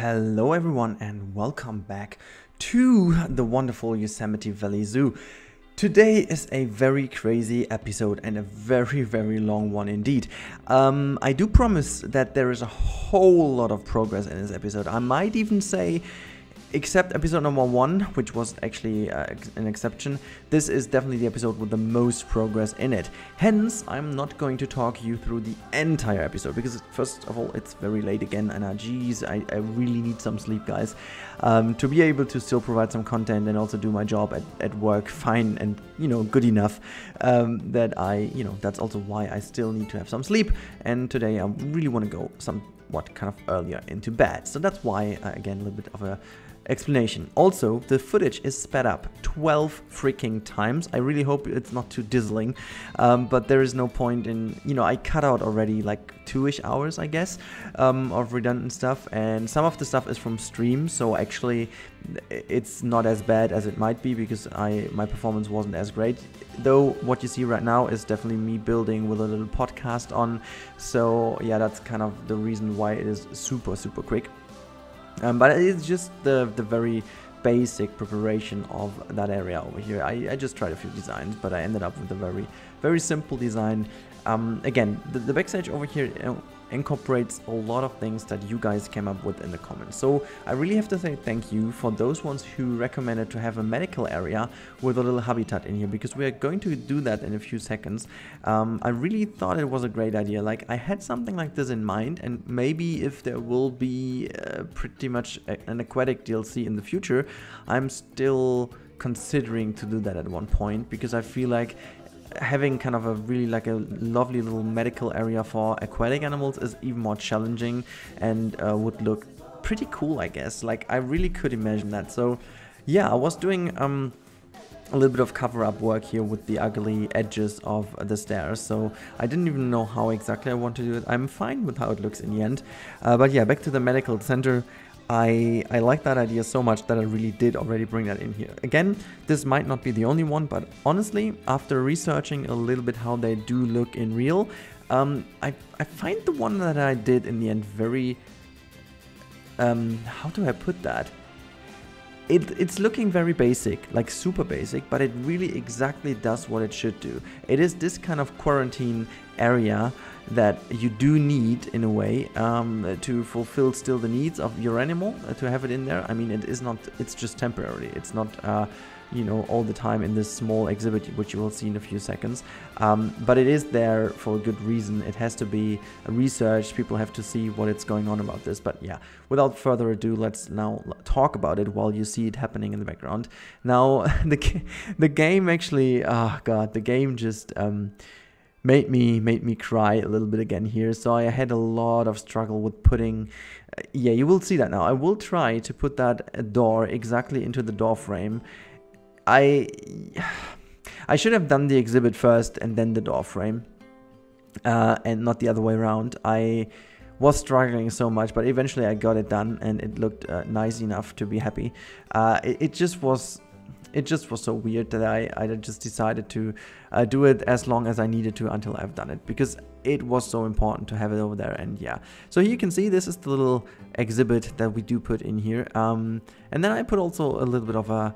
Hello everyone and welcome back to the wonderful Yosemite Valley Zoo. Today is a very crazy episode and a very long one indeed. I do promise that there is a whole lot of progress in this episode. I might even say, except episode number 1, which was actually an exception, this is definitely the episode with the most progress in it. Hence, I'm not going to talk you through the entire episode because first of all, it's very late again and geez, I really need some sleep, guys, to be able to still provide some content and also do my job at work fine and, good enough, that's also why I still need to have some sleep. And today I really want to go somewhat kind of earlier into bed. So that's why, again, a little bit of a explanation. Also, the footage is sped up 12 freaking times. I really hope it's not too dizzying, but there is no point in, I cut out already like 2-ish hours, I guess, of redundant stuff, and some of the stuff is from stream, so actually it's not as bad as it might be because my performance wasn't as great. Though what you see right now is definitely me building with a little podcast on, so yeah, that's kind of the reason why it is super quick. But it's just the very basic preparation of that area over here. I just tried a few designs, but I ended up with a very simple design. Again, the backstage over here incorporates a lot of things that you guys came up with in the comments. So I really have to say thank you for those ones who recommended to have a medical area with a little habitat in here, because we are going to do that in a few seconds. I really thought it was a great idea. Like, I had something like this in mind, and maybe if there will be pretty much an aquatic DLC in the future, I'm still considering to do that at one point, because I feel like having kind of a really like a lovely little medical area for aquatic animals is even more challenging and would look pretty cool, I guess. Like, I really could imagine that. So yeah, I was doing a little bit of cover-up work here with the ugly edges of the stairs, so I didn't even know how exactly I want to do it. I'm fine with how it looks in the end, but yeah, back to the medical center. I like that idea so much that I really did already bring that in here. Again, this might not be the only one, but honestly, after researching a little bit how they do look in real, I find the one that I did in the end very, how do I put that? It's looking very basic, like super basic, but it really exactly does what it should do. It is this kind of quarantine area that you do need in a way to fulfill still the needs of your animal, to have it in there. I mean, it's just temporary. It's not all the time in this small exhibit, which you will see in a few seconds, but it is there for a good reason. It has to be researched. People have to see what is going on about this. But yeah, without further ado, let's now talk about it while you see it happening in the background. Now the game actually, oh god, the game just made me cry a little bit again here. So I had a lot of struggle with putting, yeah, you will see that now. I will try to put that door exactly into the door frame. I should have done the exhibit first and then the door frame, and not the other way around. I was struggling so much, but eventually I got it done and it looked nice enough to be happy. It just was so weird that I just decided to do it as long as I needed to until I've done it, because it was so important to have it over there. And yeah, so here you can see this is the little exhibit that we do put in here, and then I put also a little bit of a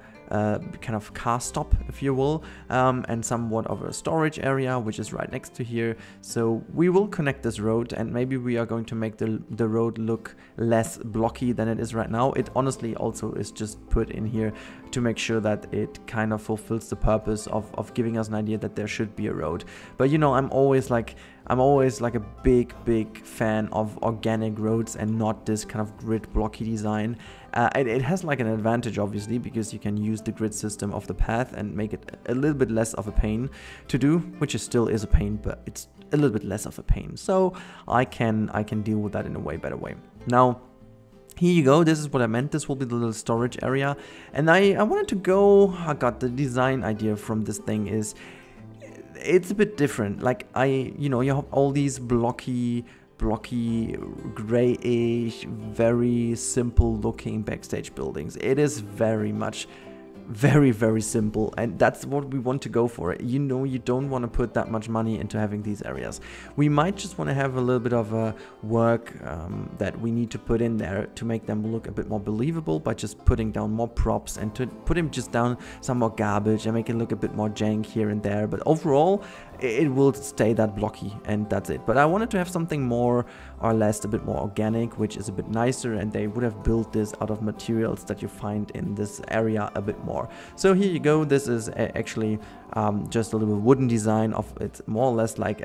kind of car stop, if you will, and somewhat of a storage area, which is right next to here. So we will connect this road, and maybe we are going to make the road look less blocky than it is right now. It honestly also is just put in here to make sure that it kind of fulfills the purpose of giving us an idea that there should be a road. But I'm always like a big fan of organic roads and not this kind of grid blocky design. It has like an advantage, obviously, because you can use the grid system of the path and make it a little bit less of a pain to do, which still is a pain, but it's a little bit less of a pain. So I can deal with that in a way better way. Now, here you go. This is what I meant. This will be the little storage area, and I wanted to go. I got the design idea from this thing is, it's a bit different. Like you have all these blocky, grayish, very simple looking backstage buildings. It is very much very simple, and that's what we want to go for. You know, you don't want to put that much money into having these areas. We might just want to have a little bit of a work that we need to put in there to make them look a bit more believable by just putting down more props and to put him just down some more garbage and make it look a bit more jank here and there. But overall, it will stay that blocky, and that's it. But I wanted to have something more or less a bit more organic, which is a bit nicer, and they would have built this out of materials that you find in this area a bit more. So here you go. This is actually just a little wooden design of, it's more or less like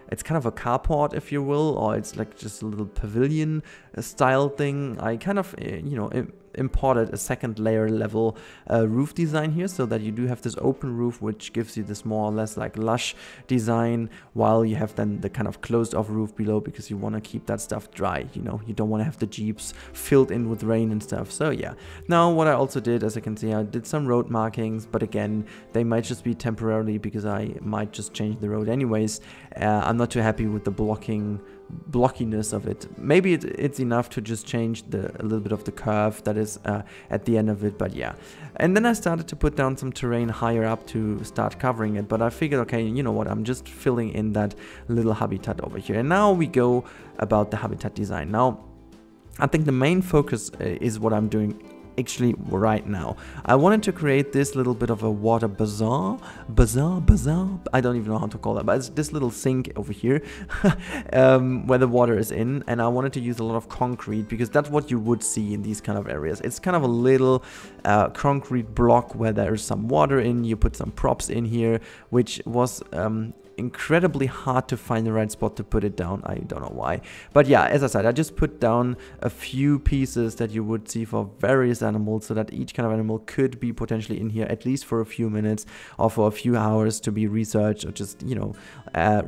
it's kind of a carport, if you will, or it's like just a little pavilion style thing. I kind of you know, imported a second layer level roof design here, so that you do have this open roof, which gives you this more or less like lush design, while you have then the kind of closed off roof below, because you want to keep that stuff dry. You know, you don't want to have the jeeps filled in with rain and stuff. So yeah, now what I also did, as you can see, I did some road markings, but again, they might just be temporarily because I might just change the road anyways. I'm not too happy with the blockiness of it. Maybe it's enough to just change a little bit of the curve that is at the end of it, but yeah. And then I started to put down some terrain higher up to start covering it, but I figured, okay, you know what, I'm just filling in that little habitat over here. And now we go about the habitat design. Now I think the main focus is what I'm doing actually right now. I wanted to create this little bit of a water bazaar, I don't even know how to call that, but it's this little sink over here where the water is in, and I wanted to use a lot of concrete, because that's what you would see in these kind of areas. It's kind of a little concrete block where there is some water in. You put some props in here, which was incredibly hard to find the right spot to put it down. I don't know why, but yeah, as I said, I just put down a few pieces that you would see for various animals, so that each kind of animal could be potentially in here at least for a few minutes or for a few hours to be researched, or just, you know,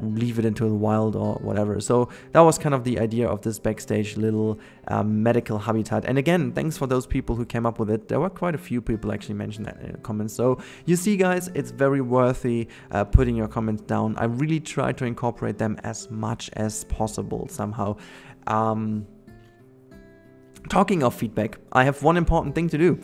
leave it into the wild or whatever. So that was kind of the idea of this backstage little medical habitat. And again, thanks for those people who came up with it. There were quite a few people actually mentioned that in the comments. So you see, guys, it's very worthy putting your comments down. I really try to incorporate them as much as possible somehow. Talking of feedback, I have one important thing to do.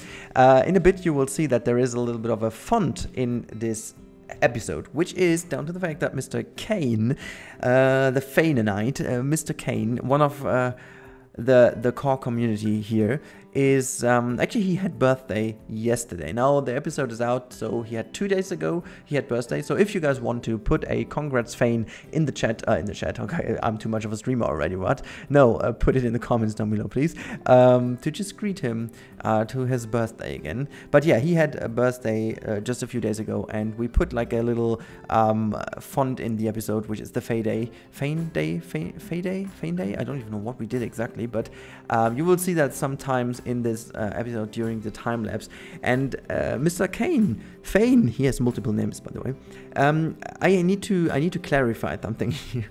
In a bit you will see that there is a little bit of a font in this episode, which is down to the fact that Mr. Kane, the Fainanite, Mr. Kane, one of the core community here, is actually, he had birthday yesterday. Now the episode is out, so he had 2 days ago he had birthday. So if you guys want to put a congrats Fane in the chat, okay, I'm too much of a streamer already, what? No, put it in the comments down below, please, to just greet him to his birthday again. But yeah, he had a birthday just a few days ago, and we put like a little font in the episode, which is the Fane Day. I don't even know what we did exactly, but you will see that sometimes in this episode during the time lapse. And Mr. Fane, he has multiple names, by the way. I need to clarify something here.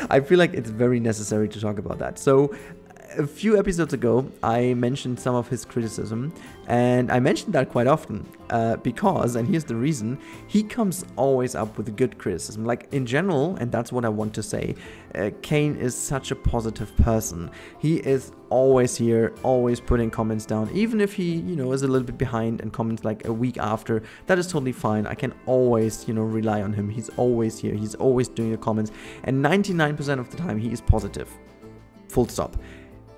I feel like it's very necessary to talk about that. So a few episodes ago, I mentioned some of his criticism, and I mentioned that quite often because, and here's the reason, he comes always up with good criticism. Like, in general, and that's what I want to say, Kane is such a positive person. He is always here, always putting comments down, even if he, you know, is a little bit behind and comments like a week after. That is totally fine. I can always, you know, rely on him. He's always here. He's always doing the comments, and 99% of the time he is positive. Full stop.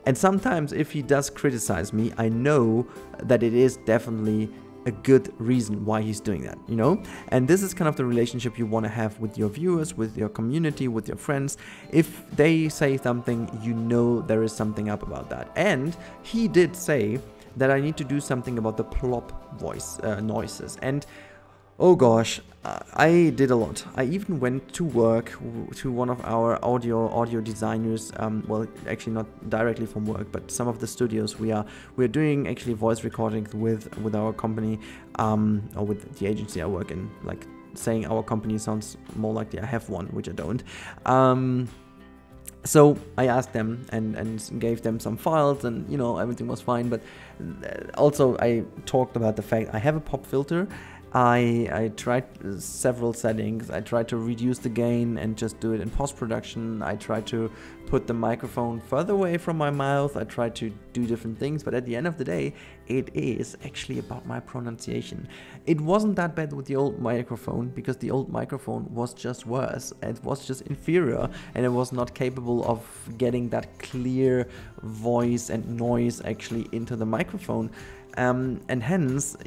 And sometimes if he does criticize me, I know that it is definitely a good reason why he's doing that, you know? And this is kind of the relationship you want to have with your viewers, with your community, with your friends. If they say something, you know there is something up about that. And he did say that I need to do something about the plop voice noises. And oh gosh, I did a lot. I even went to work to one of our audio designers. Well, actually not directly from work, but some of the studios we're doing actually voice recordings with our company, or with the agency I work in. Like, saying our company sounds more like I have one, which I don't. So I asked them and gave them some files, and you know, everything was fine. But also I talked about the fact I have a pop filter, I tried several settings. I tried to reduce the gain and just do it in post-production. I tried to put the microphone further away from my mouth. I tried to do different things, but at the end of the day, it is actually about my pronunciation. It wasn't that bad with the old microphone, because the old microphone was just worse. It was just inferior, and it was not capable of getting that clear voice and noise actually into the microphone. And hence,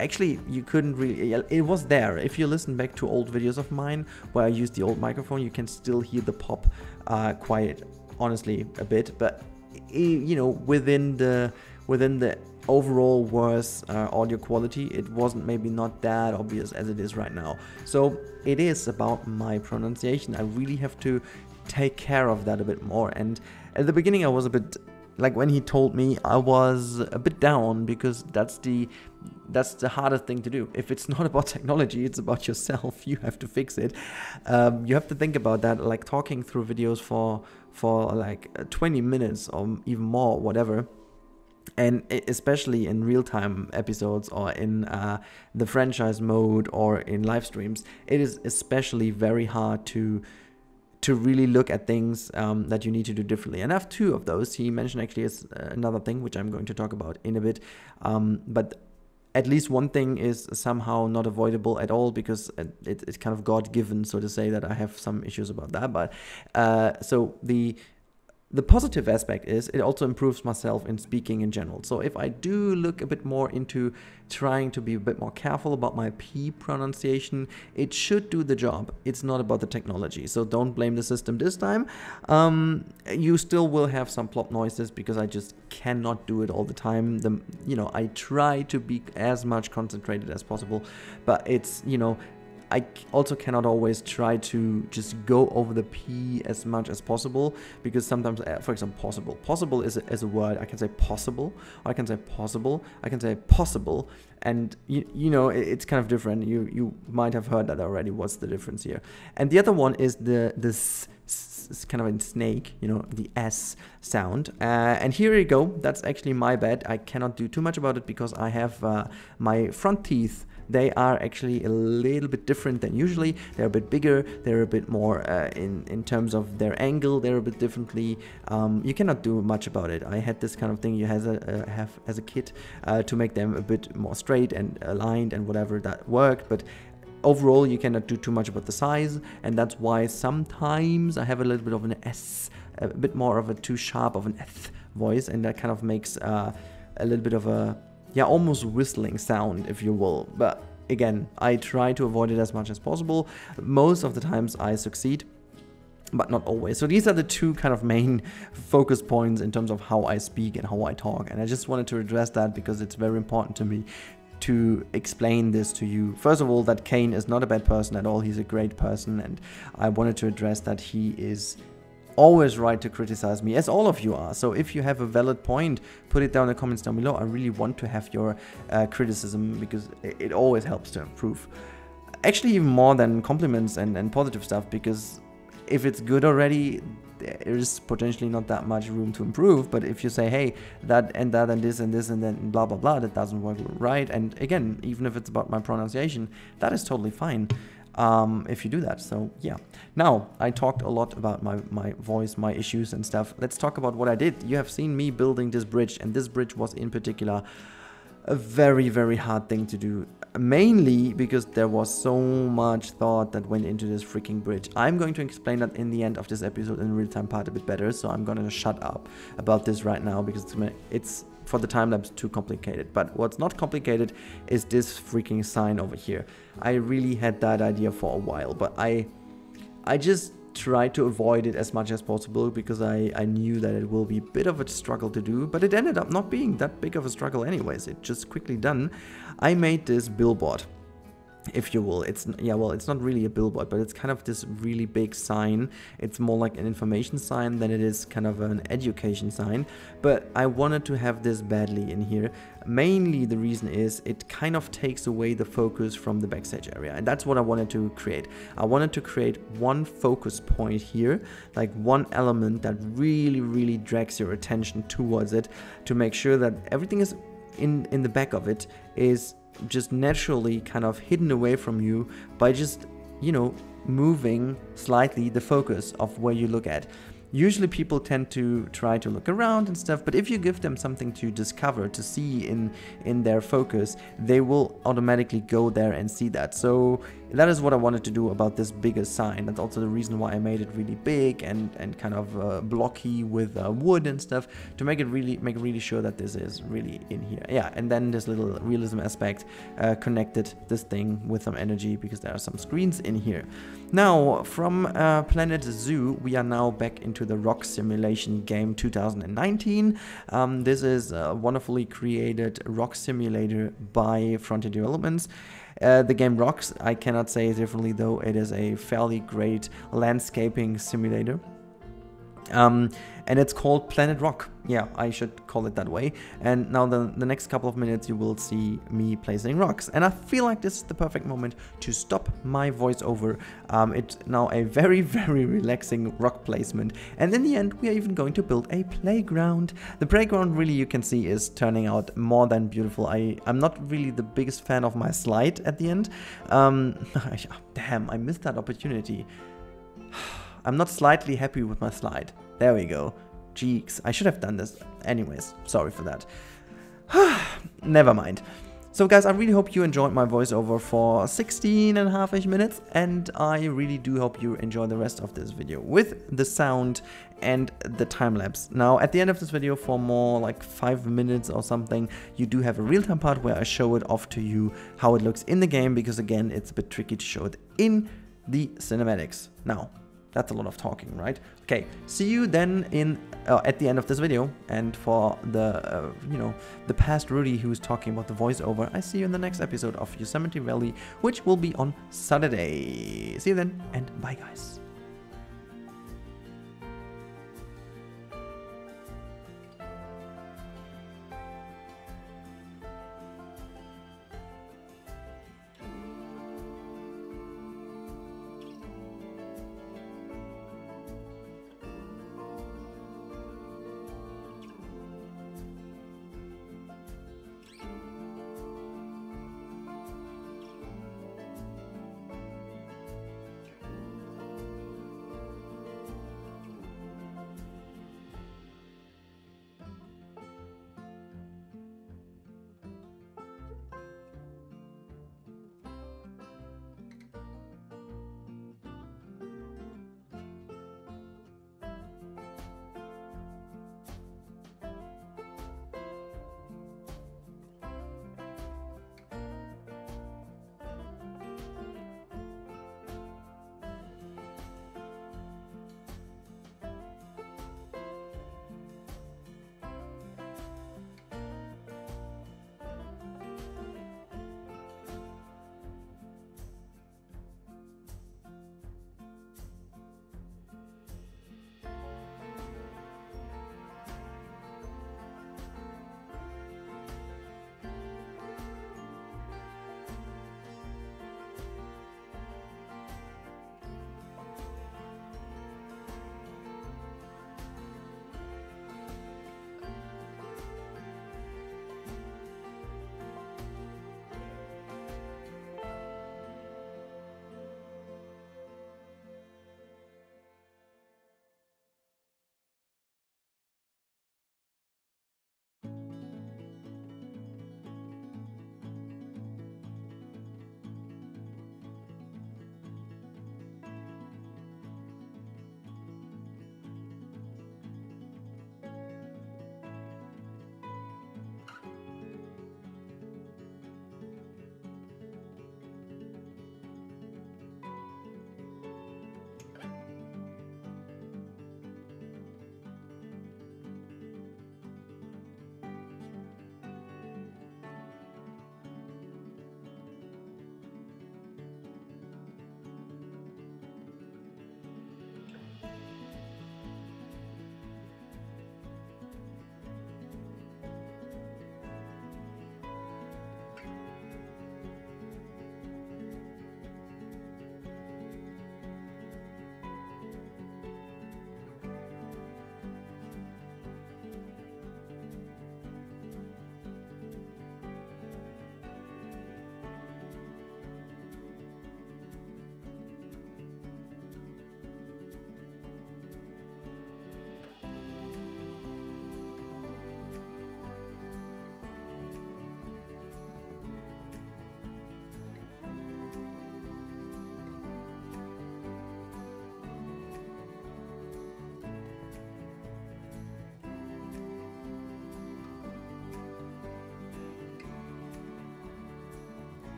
actually, you couldn't really, it was there. If you listen back to old videos of mine where I used the old microphone, you can still hear the pop quite honestly a bit, but you know, within the overall worse audio quality, it wasn't maybe not that obvious as it is right now. So it is about my pronunciation. I really have to take care of that a bit more. And at the beginning I was a bit, like when he told me, I was a bit down, because that's the hardest thing to do. If it's not about technology, it's about yourself. You have to fix it. You have to think about that, like talking through videos for like 20 minutes or even more, whatever. And especially in real-time episodes or in the franchise mode or in live streams, it is especially very hard to really look at things that you need to do differently. And I have two of those. He mentioned actually is another thing, which I'm going to talk about in a bit. But at least one thing is somehow not avoidable at all, because it's kind of God-given, so to say, that I have some issues about that. But so the positive aspect is it also improves myself in speaking in general. So if I do look a bit more into trying to be a bit more careful about my P pronunciation, it should do the job. It's not about the technology. So don't blame the system this time. You still will have some plop noises, because I just cannot do it all the time. You know, I try to be as much concentrated as possible, but it's, you know, I also cannot always try to just go over the P as much as possible, because sometimes, for example, possible is a word. I can say possible, or I can say possible, I can say possible, and you know, it's kind of different. You might have heard that already. What's the difference here? And the other one is this kind of in snake, you know, the S sound. And here you go. That's actually my bad. I cannot do too much about it, because I have my front teeth. They are actually a little bit different than usually. They're a bit bigger. They're a bit more in terms of their angle. They're a bit differently. You cannot do much about it. I had this kind of thing you have as a kid to make them a bit more straight and aligned and whatever, that worked. But overall, you cannot do too much about the size, and that's why sometimes I have a little bit of an S, a bit more of a too sharp of an F voice, and that kind of makes a little bit of a, yeah, almost whistling sound, if you will. But again, I try to avoid it as much as possible. Most of the times I succeed, but not always. So these are the two kind of main focus points in terms of how I speak and how I talk. And I just wanted to address that, because it's very important to me to explain this to you. First of all, that Kane is not a bad person at all. He's a great person, and I wanted to address that he is always right to criticize me, as all of you are. So if you have a valid point, put it down in the comments down below. I really want to have your criticism, because it always helps to improve. Actually, even more than compliments and positive stuff, because if it's good already, there is potentially not that much room to improve. But if you say, hey, that and that and this and this and then blah blah blah, that doesn't work right, and again, even if it's about my pronunciation, that is totally fine. If you do that. So yeah, now I talked a lot about my voice, my issues and stuff. Let's talk about what I did. You have seen me building this bridge, and this bridge was in particular a very, very hard thing to do, mainly because there was so much thought that went into this freaking bridge. I'm going to explain that in the end of this episode in the real-time part a bit better, so I'm gonna shut up about this right now, because it's for the time-lapse too complicated. But what's not complicated is this freaking sign over here. I really had that idea for a while, but I just tried to avoid it as much as possible, because I knew that it will be a bit of a struggle to do, but it ended up not being that big of a struggle anyways. It just quickly done. I made this billboard, if you will. It's, yeah, well, it's not really a billboard, but it's kind of this really big sign. It's more like an information sign than it is kind of an education sign, but I wanted to have this badly in here. Mainly the reason is it kind of takes away the focus from the backstage area, and that's what I wanted to create. I wanted to create one focus point here, like one element that really drags your attention towards it, to make sure that everything is in the back of it is just naturally kind of hidden away from you by just, you know, moving slightly the focus of where you look at. Usually people tend to try to look around and stuff, but if you give them something to discover, to see in their focus, they will automatically go there and see that. So that is what I wanted to do about this bigger sign. That's also the reason why I made it really big and kind of blocky with wood and stuff, to make really sure that this is really in here. Yeah, and then this little realism aspect connected this thing with some energy, because there are some screens in here. Now, from Planet Zoo, we are now back into the rock simulation game 2019. This is a wonderfully created rock simulator by Frontier Developments. The game rocks. I cannot say it differently, though. It is a fairly great landscaping simulator. And it's called Planet Rock. Yeah, I should call it that way. And now the next couple of minutes you will see me placing rocks. And I feel like this is the perfect moment to stop my voiceover. It's now a very, very relaxing rock placement. And in the end, we are even going to build a playground. The playground, really, you can see, is turning out more than beautiful. I'm not really the biggest fan of my slide at the end. Damn, I missed that opportunity. I'm not slightly happy with my slide. There we go. Jeeks, I should have done this. Anyways, sorry for that. Never mind. So guys, I really hope you enjoyed my voiceover for 16.5-ish minutes, and I really do hope you enjoy the rest of this video with the sound and the time-lapse. Now, at the end of this video, for more like 5 minutes or something, you do have a real-time part where I show it off to you how it looks in the game, because again, it's a bit tricky to show it in the cinematics. Now, that's a lot of talking, right? Okay, see you then in at the end of this video. And for the you know, the past Rudy who's talking about the voiceover, I see you in the next episode of Yosemite Valley, which will be on Saturday. See you then, and bye guys.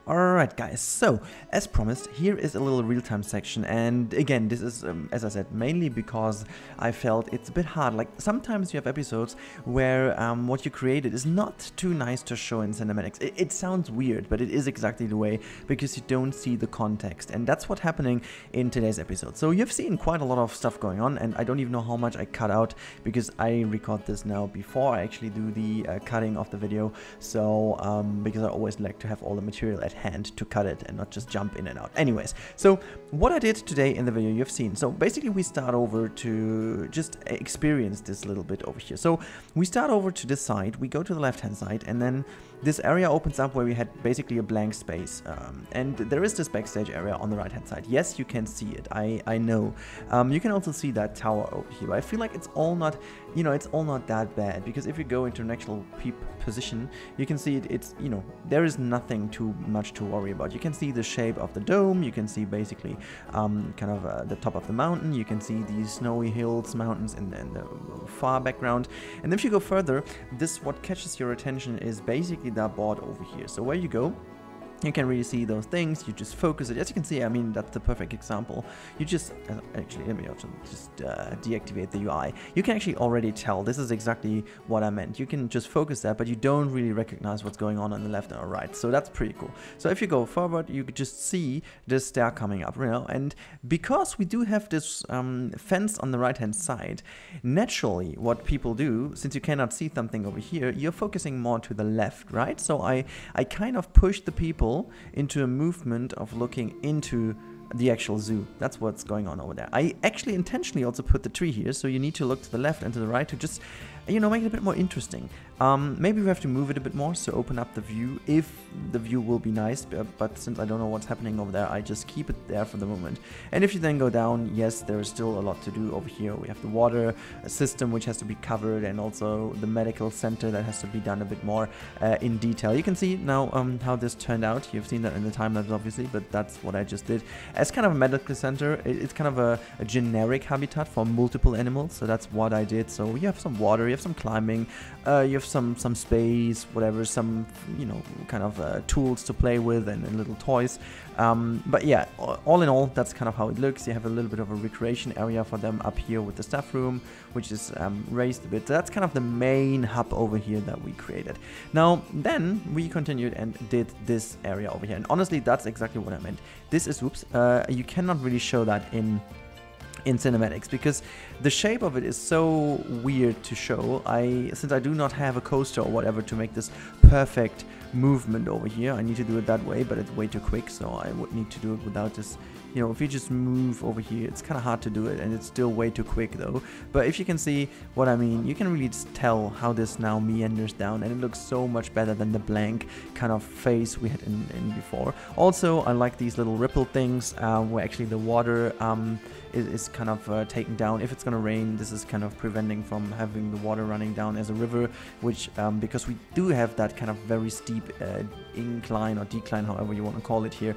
Alright guys, so as promised, here is a little real-time section, and again, this is, as I said, mainly because I felt it's a bit hard. Like, sometimes you have episodes where what you created is not too nice to show in cinematics. It sounds weird, but it is exactly the way, because you don't see the context, and that's what's happening in today's episode. So you've seen quite a lot of stuff going on, and I don't even know how much I cut out, because I record this now before I actually do the cutting of the video, so because I always like to have all the material at hand to cut it and not just jump in and out. Anyways, so what I did today in the video you've seen. So basically we start over to just experience this little bit over here. So we start over to this side, we go to the left hand side, and then this area opens up where we had basically a blank space, and there is this backstage area on the right hand side. Yes, you can see it, I know. You can also see that tower over here. I feel like it's all not, you know, it's all not that bad, because if you go into an actual peep position, you can see it's, you know, there is nothing too much to worry about. You can see the shape of the dome, you can see basically kind of the top of the mountain, you can see these snowy hills, mountains in the far background. And if you go further, this, what catches your attention is basically that board over here. So where you go, you can really see those things, you just focus it. As you can see, I mean, that's the perfect example. You just, actually, let me also just deactivate the UI. You can actually already tell, this is exactly what I meant. You can just focus that, but you don't really recognize what's going on the left or right. So that's pretty cool. So if you go forward, you could just see this stair coming up, you know, and because we do have this fence on the right-hand side, naturally, what people do, since you cannot see something over here, you're focusing more to the left, right? So I kind of push the people into a movement of looking into the actual zoo. That's what's going on over there. I actually intentionally also put the tree here, so you need to look to the left and to the right to just, you know, make it a bit more interesting. Maybe we have to move it a bit more, so open up the view, if the view will be nice, but since I don't know what's happening over there, I just keep it there for the moment. And if you then go down, yes, there is still a lot to do over here. We have the water system, which has to be covered, and also the medical center that has to be done a bit more in detail. You can see now how this turned out. You've seen that in the time-lapse, obviously, but that's what I just did. As kind of a medical center, it's kind of a generic habitat for multiple animals, so that's what I did. So you have some water, you have some climbing, you have some space, whatever, some, you know, kind of tools to play with and little toys. But yeah, all in all, that's kind of how it looks. You have a little bit of a recreation area for them up here with the staff room, which is raised a bit. So that's kind of the main hub over here that we created. Now, then we continued and did this area over here. And honestly, that's exactly what I meant. This is, oops, you cannot really show that in cinematics because the shape of it is so weird to show. Since I do not have a coaster or whatever to make this perfect movement over here, I need to do it that way, but it's way too quick, so I would need to do it without this. You know, if you just move over here, it's kind of hard to do it, and it's still way too quick though. But if you can see what I mean, you can really just tell how this now meanders down, and it looks so much better than the blank kind of face we had in before. Also, I like these little ripple things where actually the water is kind of taken down. If it's gonna rain, this is kind of preventing from having the water running down as a river, which because we do have that kind of very steep incline or decline, however you want to call it here,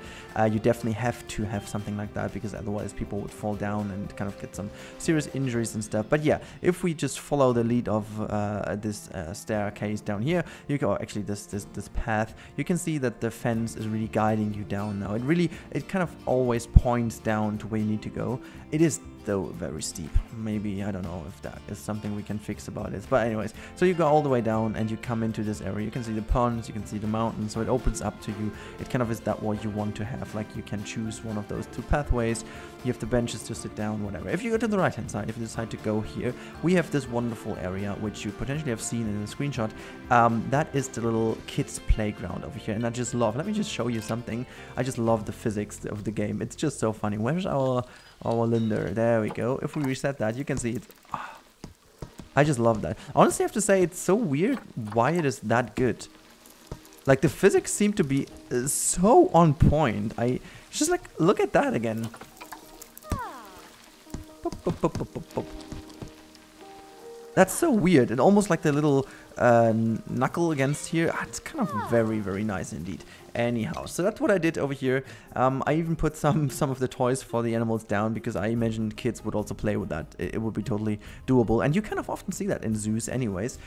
you definitely have to have something like that, because otherwise people would fall down and kind of get some serious injuries and stuff. But yeah, if we just follow the lead of this staircase down here, you go, actually this path, you can see that the fence is really guiding you down now. It kind of always points down to where you need to go. It is though very steep. Maybe, I don't know if that is something we can fix about it. But anyways, so you go all the way down and you come into this area. You can see the ponds, you can see the mountains, so it opens up to you. It kind of is that what you want to have. Like, you can choose one of those two pathways. You have the benches to sit down, whatever. If you go to the right hand side, if you decide to go here, we have this wonderful area which you potentially have seen in the screenshot. That is the little kids playground over here, and I just love, let me just show you something. I just love the physics of the game. It's just so funny. Where's our Linder? There we go. If we reset that, you can see it. I just love that. Honestly, I have to say, it's so weird why it is that good. Like, the physics seem to be so on point. Just like, look at that again. That's so weird, and almost like the little knuckle against here. It's kind of very, very nice indeed. Anyhow, so that's what I did over here. I even put some of the toys for the animals down because I imagined kids would also play with that. It would be totally doable, and you kind of often see that in zoos anyways,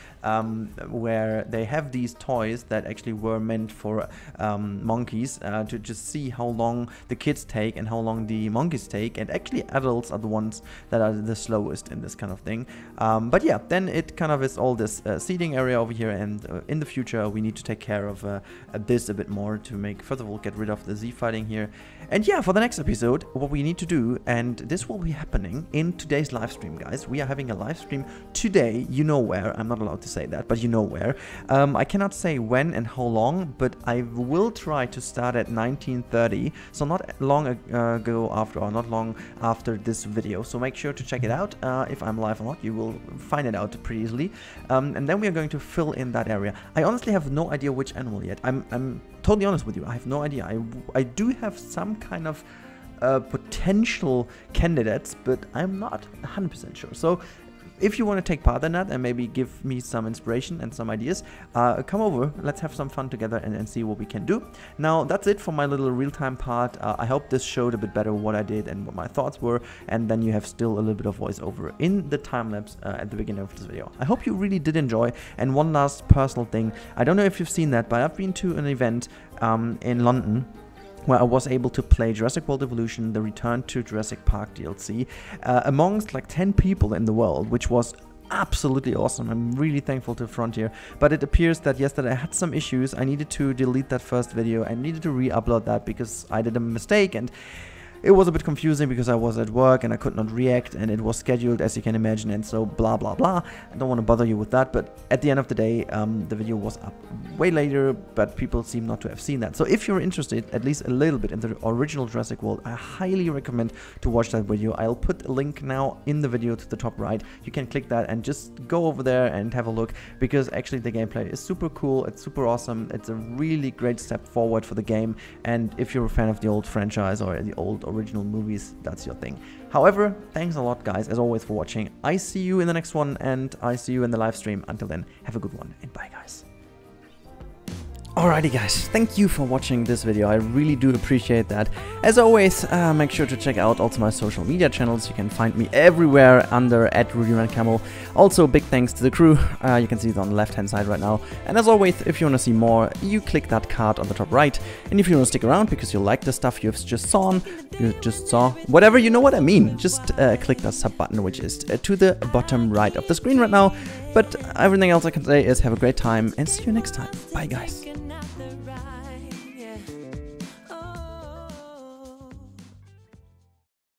where they have these toys that actually were meant for monkeys to just see how long the kids take and how long the monkeys take, and actually adults are the ones that are the slowest in this kind of thing. But yeah, then it kind of is all this seating area over here, and in the future we need to take care of this a bit more to make, first of all, get rid of the Z fighting here. And yeah, for the next episode, what we need to do, and this will be happening in today's live stream, guys. We are having a live stream today, you know where. I'm not allowed to say that, but you know where. I cannot say when and how long, but I will try to start at 19:30, so not long ago after, or not long after this video. So make sure to check it out. If I'm live or not, you will find it out pretty easily. And then we are going to fill in that area. I honestly have no idea which animal yet. I'm totally honest with you, I have no idea. I do have some kind of potential candidates, but I'm not 100% sure. So if you want to take part in that and maybe give me some inspiration and some ideas, come over, let's have some fun together and see what we can do. Now, that's it for my little real-time part. I hope this showed a bit better what I did and what my thoughts were, and then you have still a little bit of voiceover in the time-lapse at the beginning of this video. I hope you really did enjoy. And one last personal thing, I don't know if you've seen that, but I've been to an event in London where I was able to play Jurassic World Evolution, the Return to Jurassic Park DLC, amongst like 10 people in the world, which was absolutely awesome. I'm really thankful to Frontier, but it appears that yesterday I had some issues. I needed to delete that first video. I needed to re-upload that because I did a mistake, and it was a bit confusing because I was at work and I could not react, and it was scheduled, as you can imagine, and so blah blah blah. I don't want to bother you with that, but at the end of the day, the video was up way later, but people seem not to have seen that. So if you're interested at least a little bit in the original Jurassic World, I highly recommend to watch that video. I'll put a link now in the video to the top right. You can click that and just go over there and have a look, because actually the gameplay is super cool. It's super awesome. It's a really great step forward for the game, and if you're a fan of the old franchise or the old original movies, that's your thing. However, thanks a lot, guys, as always, for watching. I see you in the next one, and I see you in the live stream. Until then, have a good one, and bye, guys. Alrighty, guys, thank you for watching this video. I really do appreciate that. As always, make sure to check out also my social media channels. You can find me everywhere under @RudyRandCamel. Also, big thanks to the crew. You can see it on the left hand side right now. And as always, if you want to see more, you click that card on the top right. And if you want to stick around because you like the stuff you've just saw, whatever, you know what I mean, just click that sub button, which is to the bottom right of the screen right now. But everything else I can say is have a great time and see you next time. Bye, guys.